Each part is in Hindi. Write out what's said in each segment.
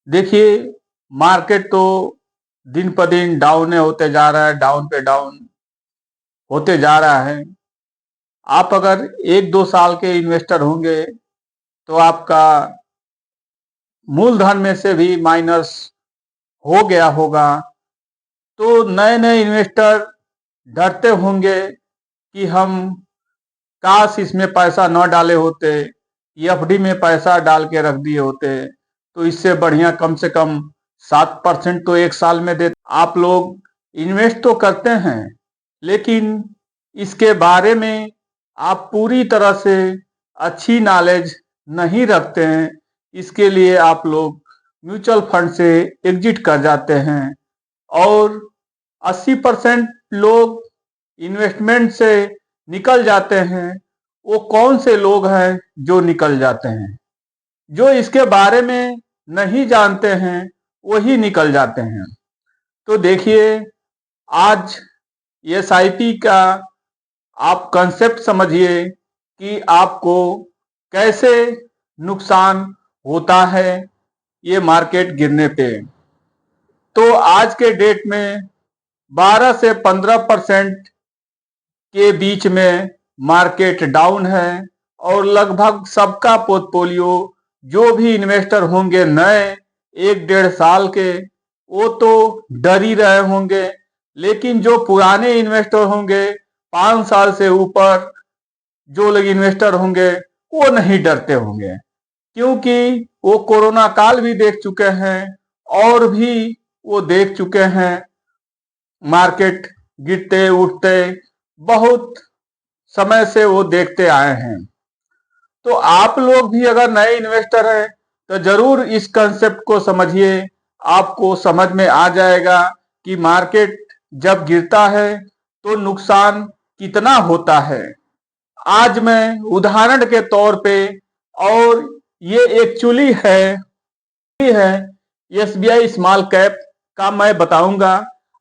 देखिए, मार्केट तो दिन पर दिन डाउन होते जा रहा है, डाउन पे डाउन होते जा रहा है। आप अगर 1-2 साल के इन्वेस्टर होंगे तो आपका मूलधन में से भी माइनस हो गया होगा। तो नए नए इन्वेस्टर डरते होंगे कि हम काश इसमें पैसा न डाले होते, एफडी में पैसा डाल के रख दिए होते तो इससे बढ़िया कम से कम 7% तो एक साल में देते। आप लोग इन्वेस्ट तो करते हैं, लेकिन इसके बारे में आप पूरी तरह से अच्छी नॉलेज नहीं रखते हैं। इसके लिए आप लोग म्यूचुअल फंड से एग्जिट कर जाते हैं और 80% लोग इन्वेस्टमेंट से निकल जाते हैं। वो कौन से लोग हैं जो निकल जाते हैं? जो इसके बारे में नहीं जानते हैं वही निकल जाते हैं। तो देखिए, आज एसआईपी का आप कंसेप्ट समझिए कि आपको कैसे नुकसान होता है ये मार्केट गिरने पे। तो आज के डेट में 12 से 15% के बीच में मार्केट डाउन है और लगभग सबका पोर्टफोलियो, जो भी इन्वेस्टर होंगे नए 1-1.5 साल के, वो तो डर ही रहे होंगे। लेकिन जो पुराने इन्वेस्टर होंगे 5 साल से ऊपर जो लोग इन्वेस्टर होंगे वो नहीं डरते होंगे, क्योंकि वो कोरोना काल भी देख चुके हैं और भी वो देख चुके हैं मार्केट गिरते उठते, बहुत समय से वो देखते आए हैं। तो आप लोग भी अगर नए इन्वेस्टर हैं तो जरूर इस कंसेप्ट को समझिए। आपको समझ में आ जाएगा कि मार्केट जब गिरता है तो नुकसान कितना होता है। आज मैं उदाहरण के तौर पे, और ये एक्चुअली है एसबीआई स्मॉल कैप का मैं बताऊंगा।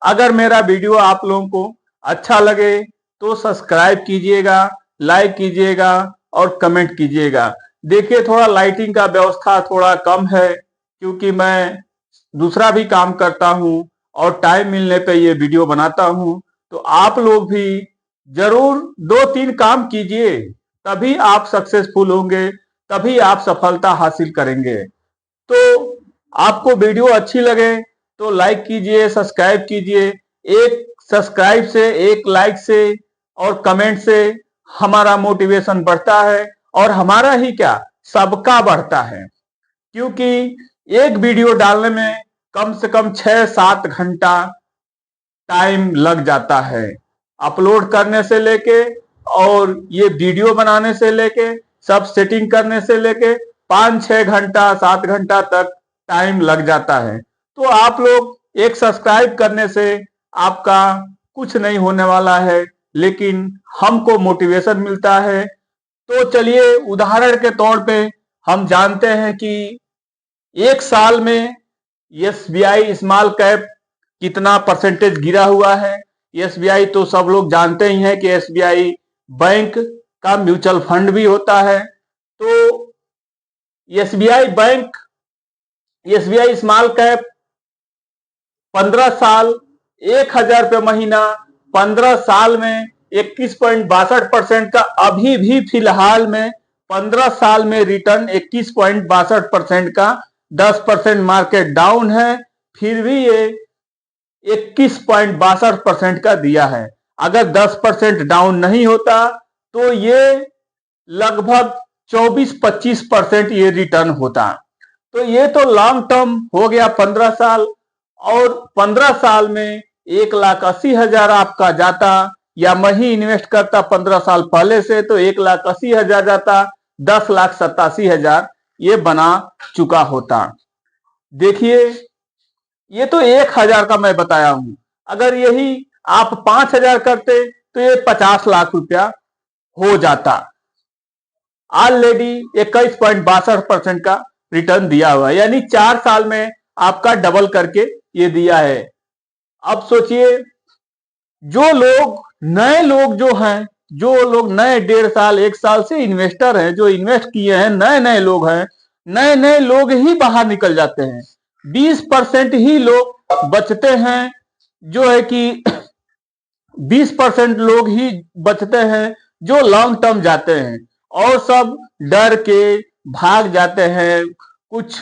अगर मेरा वीडियो आप लोगों को अच्छा लगे तो सब्सक्राइब कीजिएगा, लाइक कीजिएगा और कमेंट कीजिएगा। देखिए, थोड़ा लाइटिंग का व्यवस्था थोड़ा कम है क्योंकि मैं दूसरा भी काम करता हूं और टाइम मिलने पे ये वीडियो बनाता हूं। तो आप लोग भी जरूर 2-3 काम कीजिए, तभी आप सक्सेसफुल होंगे, तभी आप सफलता हासिल करेंगे। तो आपको वीडियो अच्छी लगे तो लाइक कीजिए, सब्सक्राइब कीजिए। एक सब्सक्राइब से, एक लाइक से और कमेंट से हमारा मोटिवेशन बढ़ता है और हमारा ही क्या, सबका बढ़ता है। क्योंकि एक वीडियो डालने में कम से कम 6-7 घंटा टाइम लग जाता है, अपलोड करने से लेके और ये वीडियो बनाने से लेके सब सेटिंग करने से लेके 5-6 घंटा 7 घंटा तक टाइम लग जाता है। तो आप लोग एक सब्सक्राइब करने से आपका कुछ नहीं होने वाला है, लेकिन हमको मोटिवेशन मिलता है। तो चलिए, उदाहरण के तौर पे हम जानते हैं कि एक साल में एसबीआई स्मॉल कैप कितना परसेंटेज गिरा हुआ है। एसबीआई तो सब लोग जानते ही हैं कि एसबीआई बैंक का म्यूचुअल फंड भी होता है। तो SBI bank, SBI small cap 15 साल 1,000 रुपये महीना, 15 साल में 21.62% का, अभी भी फिलहाल में 15 साल में रिटर्न 21.62% का। 10% मार्केट डाउन है, फिर भी ये 21.62% का दिया है। अगर 10% डाउन नहीं होता तो ये लगभग 24-25% ये रिटर्न होता। तो ये तो लॉन्ग टर्म हो गया 15 साल, और 15 साल में 1,80,000 आपका जाता, या मैं ही इन्वेस्ट करता 15 साल पहले से तो 1,80,000 जाता, 10,87,000 ये बना चुका होता। देखिए, ये तो 1,000 का मैं बताया हूं। अगर यही आप 5,000 करते तो ये 50 लाख रुपया हो जाता। ऑलरेडी 21.62% का रिटर्न दिया हुआ है, यानी 4 साल में आपका डबल करके ये दिया है। अब सोचिए, जो लोग नए लोग जो हैं, जो लोग नए 1.5 साल 1 साल से इन्वेस्टर हैं, जो इन्वेस्ट किए हैं, नए नए लोग हैं, नए नए लोग ही बाहर निकल जाते हैं। 20% ही लोग बचते हैं, जो है कि 20% लोग ही बचते हैं जो लॉन्ग टर्म जाते हैं, और सब डर के भाग जाते हैं। कुछ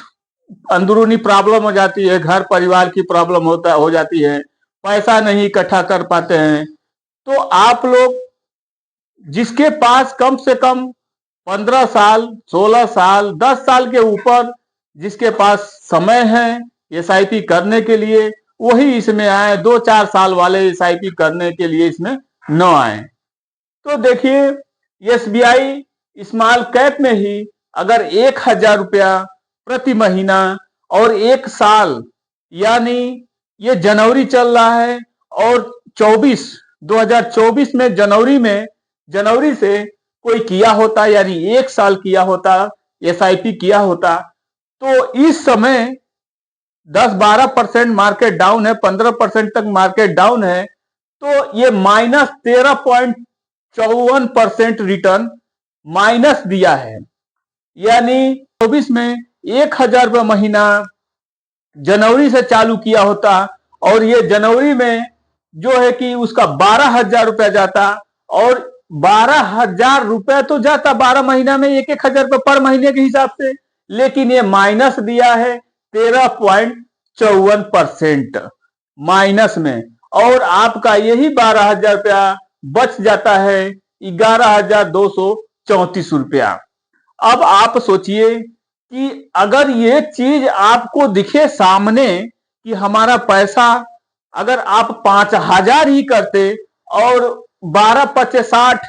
अंदरूनी प्रॉब्लम हो जाती है, घर परिवार की प्रॉब्लम हो जाती है, पैसा नहीं इकट्ठा कर पाते हैं। तो आप लोग जिसके पास कम से कम 15 साल, 16 साल, 10 साल के ऊपर जिसके पास समय है एसआईपी करने के लिए, वही इसमें आए। 2-4 साल वाले एसआईपी करने के लिए इसमें न आए। तो देखिए, एसबीआई स्मॉल कैप में ही अगर 1000 रुपया प्रति महीना और 1 साल, यानी ये जनवरी चल रहा है और 2024 में जनवरी से कोई किया होता, यानी 1 साल किया होता, एसआईपी किया होता, तो इस समय 10-12% मार्केट डाउन है, 15% तक मार्केट डाउन है, तो ये -13.54% रिटर्न माइनस दिया है। यानी 24 में 1000 रुपये महीना जनवरी से चालू किया होता, और ये जनवरी में जो है कि उसका 12,000 रुपया जाता, और 12,000 रुपया तो जाता 12 महीना में 1,000 रुपये पर महीने के हिसाब से, लेकिन ये माइनस दिया है 13.54% माइनस में, और आपका यही 12,000 रुपया बच जाता है 11,234 रुपया। अब आप सोचिए कि अगर ये चीज आपको दिखे सामने कि हमारा पैसा अगर आप 5,000 ही करते और 12-5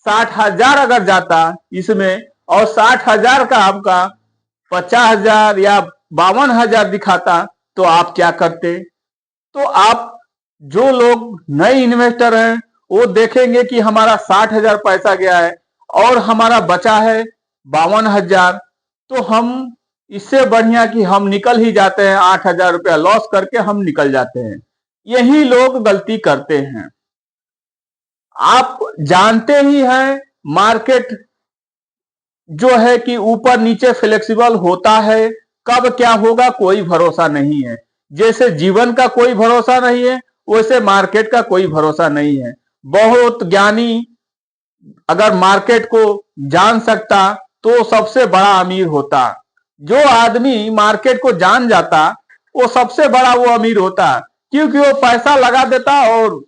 60,000 अगर जाता इसमें, और 60,000 का आपका 50,000 या 52,000 दिखाता, तो आप क्या करते? तो आप जो लोग नए इन्वेस्टर हैं वो देखेंगे कि हमारा 60,000 पैसा गया है और हमारा बचा है 52,000, तो हम इससे बढ़िया कि हम निकल ही जाते हैं, 8,000 रुपया लॉस करके हम निकल जाते हैं। यही लोग गलती करते हैं। आप जानते ही हैं मार्केट जो है कि ऊपर नीचे फ्लेक्सिबल होता है, कब क्या होगा कोई भरोसा नहीं है। जैसे जीवन का कोई भरोसा नहीं है, वैसे मार्केट का कोई भरोसा नहीं है। बहुत ज्ञानी अगर मार्केट को जान सकता तो सबसे बड़ा अमीर होता। जो आदमी मार्केट को जान जाता वो सबसे बड़ा वो अमीर होता, क्योंकि वो पैसा लगा देता और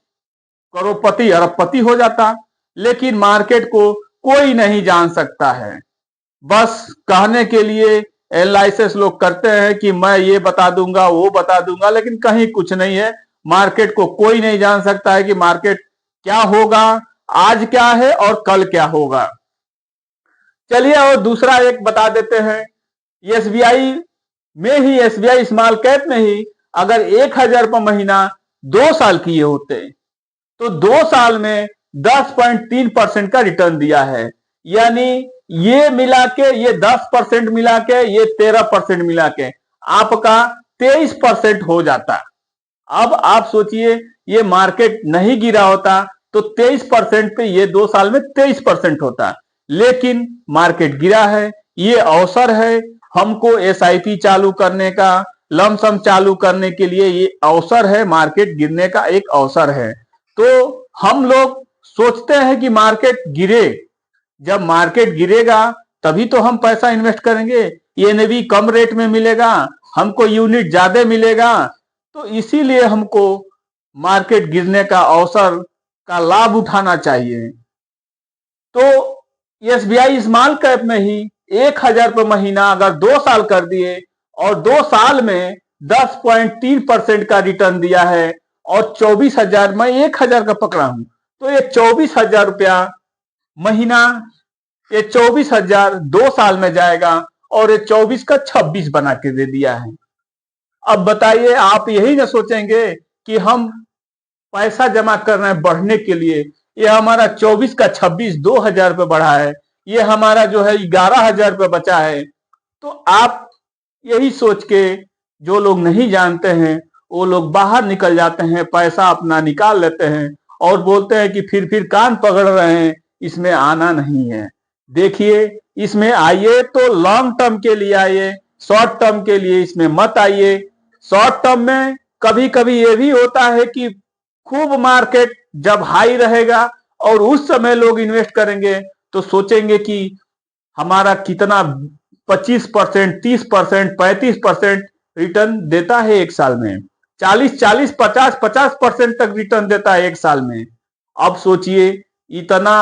करोड़पति अरबपति हो जाता। लेकिन मार्केट को कोई नहीं जान सकता है। बस कहने के लिए एनालिसिस लोग करते हैं कि मैं ये बता दूंगा वो बता दूंगा, लेकिन कहीं कुछ नहीं है। मार्केट को कोई नहीं जान सकता है कि मार्केट क्या होगा, आज क्या है और कल क्या होगा। चलिए और दूसरा एक बता देते हैं। एसबीआई में ही, एसबीआई स्मॉल कैप में ही अगर 1,000 रुपये महीना 2 साल किए होते तो 2 साल में 10.3% का रिटर्न दिया है। यानी ये मिला के, ये 10% मिला के, ये 13% मिला के आपका 23% हो जाता। अब आप सोचिए ये मार्केट नहीं गिरा होता तो 23% पे ये 2 साल में 23% होता, लेकिन मार्केट गिरा है। ये अवसर है हमको एसआईपी चालू करने का, लमसम चालू करने के लिए ये अवसर है। मार्केट गिरने का एक अवसर है। तो हम लोग सोचते हैं कि मार्केट गिरे, जब मार्केट गिरेगा तभी तो हम पैसा इन्वेस्ट करेंगे। एनएवी कम रेट में मिलेगा, हमको यूनिट ज्यादा मिलेगा, तो इसीलिए हमको मार्केट गिरने का अवसर का लाभ उठाना चाहिए। तो एसबीआई स्मॉल कैप में ही 1,000 रुपये महीना अगर 2 साल कर दिए और 2 साल में 10.3% का रिटर्न दिया है, और 24,000, मैं 1,000 का पकड़ा हूं, तो ये 24,000 रुपया महीना, ये 24,000 2 साल में जाएगा, और ये 24 का 26 बना के दे दिया है। अब बताइए, आप यही ना सोचेंगे कि हम पैसा जमा कर रहे हैं बढ़ने के लिए, ये हमारा 24 का 26 2,000 रुपये बढ़ा है, ये हमारा जो है 11,000 रुपये बचा है। तो आप यही सोच के, जो लोग नहीं जानते हैं वो लोग बाहर निकल जाते हैं, पैसा अपना निकाल लेते हैं और बोलते हैं कि फिर कान पकड़ रहे हैं, इसमें आना नहीं है। देखिए, इसमें आइए तो लॉन्ग टर्म के लिए आइए, शॉर्ट टर्म के लिए इसमें मत आइए। शॉर्ट टर्म में कभी कभी ये भी होता है कि खूब मार्केट जब हाई रहेगा और उस समय लोग इन्वेस्ट करेंगे तो सोचेंगे कि हमारा कितना 25%, 30%, 35% रिटर्न देता है एक साल में, 40-40, 50-50% तक रिटर्न देता है एक साल में। अब सोचिए इतना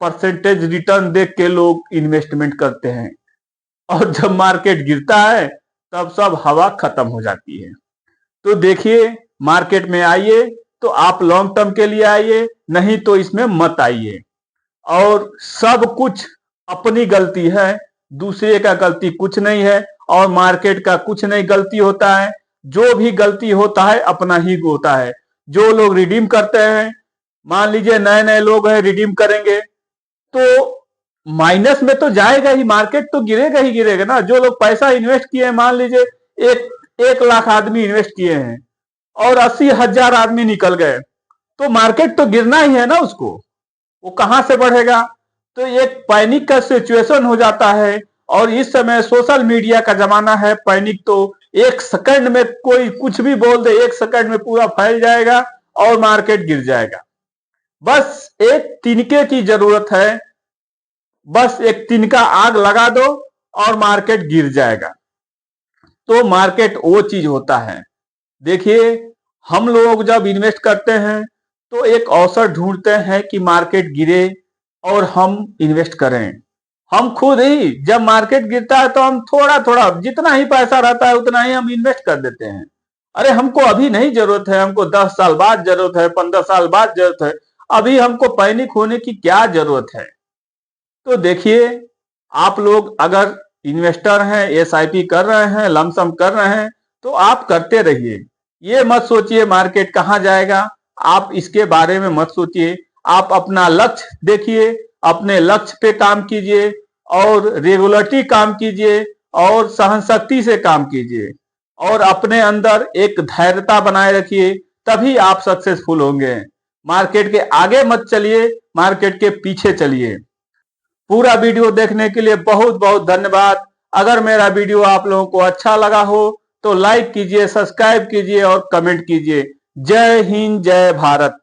परसेंटेज रिटर्न देख के लोग इन्वेस्टमेंट करते हैं और जब मार्केट गिरता है तब सब हवा खत्म हो जाती है। तो देखिए मार्केट में आइए तो आप लॉन्ग टर्म के लिए आइए, नहीं तो इसमें मत आइए। और सब कुछ अपनी गलती है, दूसरे का गलती कुछ नहीं है और मार्केट का कुछ नहीं गलती होता है। जो भी गलती होता है अपना ही होता है। जो लोग रिडीम करते हैं, मान लीजिए नए नए लोग हैं रिडीम करेंगे तो माइनस में तो जाएगा ही, मार्केट तो गिरेगा ही गिरेगा ना। जो लोग पैसा इन्वेस्ट किए हैं, मान लीजिए एक 1 लाख आदमी इन्वेस्ट किए हैं और 80,000 आदमी निकल गए तो मार्केट तो गिरना ही है ना उसको, वो कहां से बढ़ेगा। तो एक पैनिक का सिचुएशन हो जाता है और इस समय सोशल मीडिया का जमाना है। पैनिक तो 1 सेकंड में कोई कुछ भी बोल दे, 1 सेकंड में पूरा फैल जाएगा और मार्केट गिर जाएगा। बस एक तिनके की जरूरत है, बस एक तिनका आग लगा दो और मार्केट गिर जाएगा। तो मार्केट वो चीज होता है। देखिए हम लोग जब इन्वेस्ट करते हैं तो एक अवसर ढूंढते हैं कि मार्केट गिरे और हम इन्वेस्ट करें। हम खुद ही जब मार्केट गिरता है तो हम थोड़ा थोड़ा जितना ही पैसा रहता है उतना ही हम इन्वेस्ट कर देते हैं। अरे हमको अभी नहीं जरूरत है, हमको 10 साल बाद जरूरत है, 15 साल बाद जरूरत है, अभी हमको पैनिक होने की क्या जरूरत है। तो देखिए आप लोग अगर इन्वेस्टर हैं, एसआईपी कर रहे हैं, लमसम कर रहे हैं तो आप करते रहिए। ये मत सोचिए मार्केट कहां जाएगा, आप इसके बारे में मत सोचिए। आप अपना लक्ष्य देखिए, अपने लक्ष्य पे काम कीजिए और रेगुलरिटी काम कीजिए और सहनशक्ति से काम कीजिए और अपने अंदर एक धैर्यता बनाए रखिए, तभी आप सक्सेसफुल होंगे। मार्केट के आगे मत चलिए, मार्केट के पीछे चलिए। पूरा वीडियो देखने के लिए बहुत बहुत धन्यवाद। अगर मेरा वीडियो आप लोगों को अच्छा लगा हो तो लाइक कीजिए, सब्सक्राइब कीजिए और कमेंट कीजिए। जय हिंद, जय भारत।